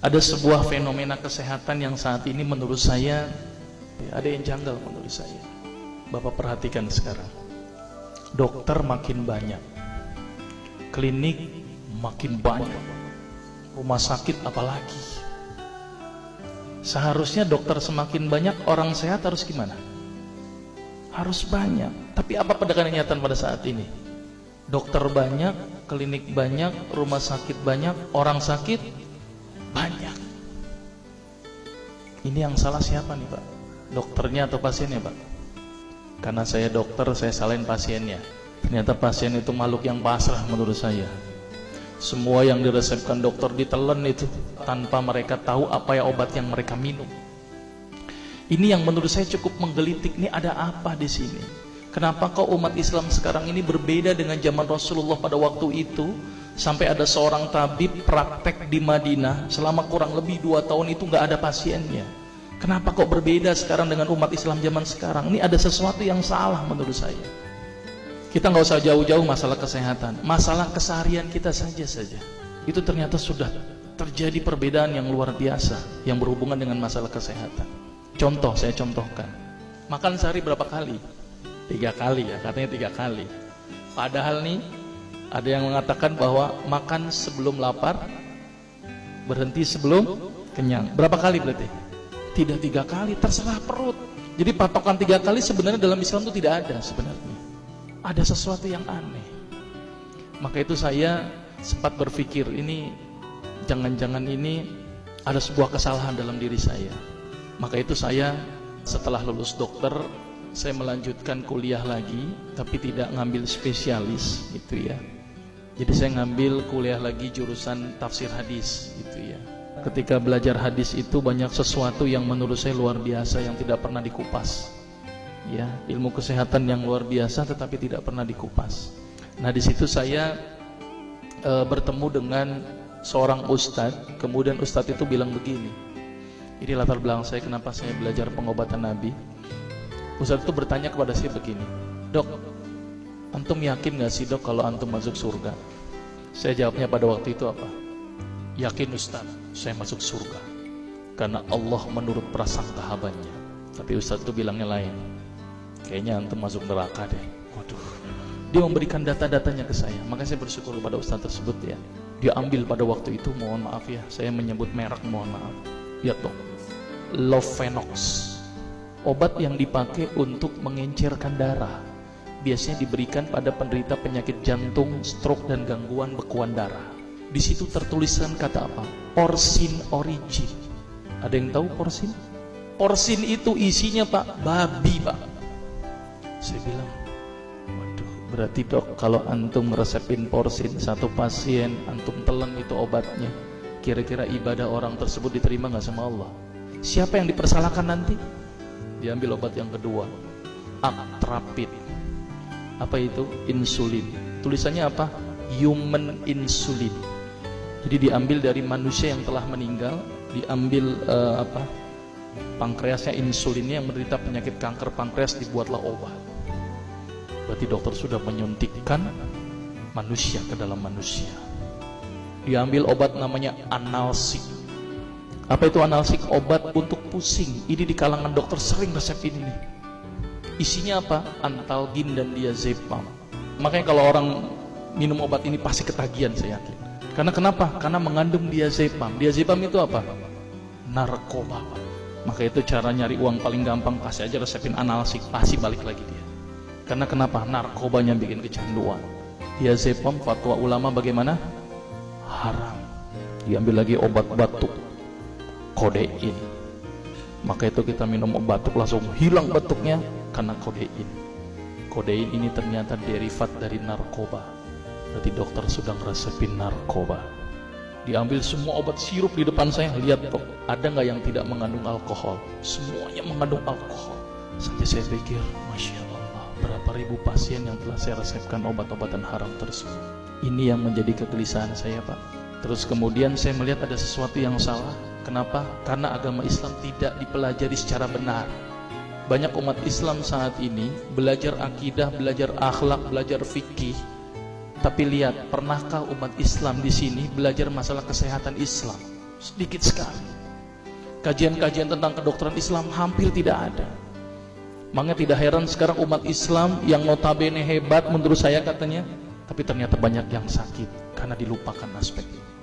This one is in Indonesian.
Ada sebuah fenomena kesehatan yang saat ini menurut saya ada yang janggal menurut saya. Bapak perhatikan sekarang. Dokter makin banyak, klinik makin banyak, rumah sakit apalagi. Seharusnya dokter semakin banyak, orang sehat harus gimana? Harus banyak. Tapi apa kenyataan pada saat ini? Dokter banyak, klinik banyak, rumah sakit banyak, orang sakit banyak. Ini yang salah siapa nih Pak? Dokternya atau pasiennya Pak? Karena saya dokter, saya salahin pasiennya. Ternyata pasien itu makhluk yang pasrah menurut saya. Semua yang diresepkan dokter ditelan itu tanpa mereka tahu apa ya obat yang mereka minum. Ini yang menurut saya cukup menggelitik. Nih ada apa di sini? Kenapa kok umat Islam sekarang ini berbeda dengan zaman Rasulullah pada waktu itu? Sampai ada seorang tabib praktek di Madinah selama kurang lebih 2 tahun itu nggak ada pasiennya. Kenapa kok berbeda sekarang dengan umat Islam zaman sekarang? Ini ada sesuatu yang salah menurut saya. Kita nggak usah jauh-jauh masalah kesehatan, masalah keseharian kita saja. Itu ternyata sudah terjadi perbedaan yang luar biasa yang berhubungan dengan masalah kesehatan. Contoh, saya contohkan. Makan sehari berapa kali? 3 kali ya, katanya 3 kali. Padahal nih, ada yang mengatakan bahwa makan sebelum lapar, berhenti sebelum kenyang. Berapa kali berarti? Tidak 3 kali, terserah perut. Jadi patokan 3 kali sebenarnya dalam Islam itu tidak ada sebenarnya. Ada sesuatu yang aneh. Maka itu saya sempat berpikir, ini jangan-jangan ini ada sebuah kesalahan dalam diri saya. Maka itu saya setelah lulus dokter, saya melanjutkan kuliah lagi, tapi tidak ngambil spesialis gitu ya. Jadi saya ngambil kuliah lagi jurusan tafsir hadis gitu ya. Ketika belajar hadis itu banyak sesuatu yang menurut saya luar biasa yang tidak pernah dikupas. Ya, ilmu kesehatan yang luar biasa tetapi tidak pernah dikupas. Nah, di situ saya bertemu dengan seorang ustadz. Kemudian ustadz itu bilang begini. Ini latar belakang saya kenapa saya belajar pengobatan Nabi. Ustadz itu bertanya kepada saya begini, "Dok, antum yakin gak sih dok kalau antum masuk surga?" Saya jawabnya pada waktu itu apa? "Yakin Ustadz, saya masuk surga karena Allah menurut prasangka hambanya." Tapi Ustadz itu bilangnya lain. "Kayaknya antum masuk neraka deh." Waduh. Dia memberikan data-datanya ke saya. Maka saya bersyukur kepada Ustadz tersebut ya. Dia ambil pada waktu itu, mohon maaf ya, saya menyebut merek, mohon maaf. Ya dok, Lovenox, obat yang dipakai untuk mengencerkan darah. Biasanya diberikan pada penderita penyakit jantung, stroke dan gangguan bekuan darah. Di situ tertuliskan kata apa? Porsin origin. Ada yang tahu porsin? Porsin itu isinya Pak, babi Pak. Saya bilang, waduh, berarti dok kalau antum resepin porsin satu pasien, antum telan itu obatnya, kira-kira ibadah orang tersebut diterima gak sama Allah? Siapa yang dipersalahkan nanti? Diambil obat yang kedua, Actrapid. Apa itu? Insulin. Tulisannya apa? Human insulin. Jadi diambil dari manusia yang telah meninggal, diambil pankreasnya, insulinnya, yang menderita penyakit kanker pankreas, dibuatlah obat. Berarti dokter sudah menyuntikkan manusia ke dalam manusia. Diambil obat namanya analsik. Apa itu analsik? Obat untuk pusing. Ini di kalangan dokter sering resep ini. Isinya apa? Antalgin dan diazepam. Makanya kalau orang minum obat ini pasti ketagihan, saya yakin. Karena kenapa? Karena mengandung diazepam. Diazepam itu apa? Narkoba. Maka itu cara nyari uang paling gampang, kasih aja resepin analsik, pasti balik lagi dia. Karena kenapa? Narkobanya bikin kecanduan. Diazepam, fatwa ulama bagaimana? Haram. Diambil lagi obat batuk, kodein. Maka itu kita minum obat batuk langsung hilang batuknya karena kodein. Kodein ini ternyata derivat dari narkoba. Berarti dokter sudah ngeresepin narkoba. Diambil semua obat sirup di depan saya, lihat dok, ada nggak yang tidak mengandung alkohol? Semuanya mengandung alkohol. Sampai saya pikir, Masya Allah, berapa ribu pasien yang telah saya resepkan obat-obatan haram tersebut. Ini yang menjadi kegelisahan saya Pak. Terus kemudian saya melihat ada sesuatu yang salah. Kenapa? Karena agama Islam tidak dipelajari secara benar. Banyak umat Islam saat ini belajar akidah, belajar akhlak, belajar fikih. Tapi lihat, pernahkah umat Islam di sini belajar masalah kesehatan Islam? Sedikit sekali. Kajian-kajian tentang kedokteran Islam hampir tidak ada. Makanya tidak heran sekarang umat Islam yang notabene hebat menurut saya katanya, tapi ternyata banyak yang sakit karena dilupakan aspek ini.